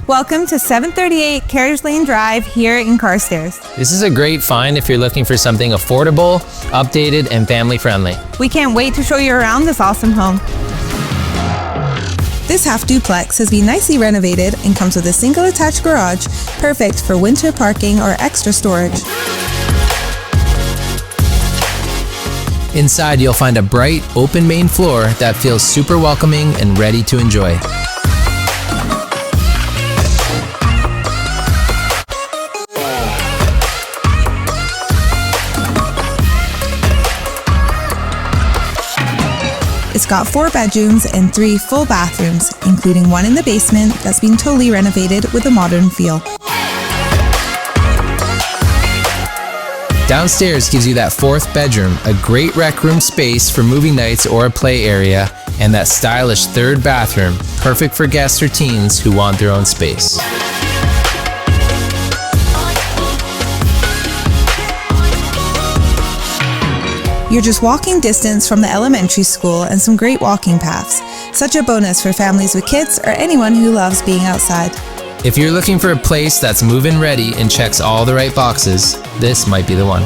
Welcome to 738 Carriage Lane Drive here in Carstairs. This is a great find if you're looking for something affordable, updated, and family-friendly. We can't wait to show you around this awesome home. This half duplex has been nicely renovated and comes with a single attached garage, perfect for winter parking or extra storage. Inside, you'll find a bright, open main floor that feels super welcoming and ready to enjoy. It's got 4 bedrooms and 3 full bathrooms, including one in the basement that's been totally renovated with a modern feel. Downstairs gives you that 4th bedroom, a great rec room space for movie nights or a play area, and that stylish 3rd bathroom, perfect for guests or teens who want their own space. You're just walking distance from the elementary school and some great walking paths. Such a bonus for families with kids or anyone who loves being outside. If you're looking for a place that's move-in ready and checks all the right boxes, this might be the one.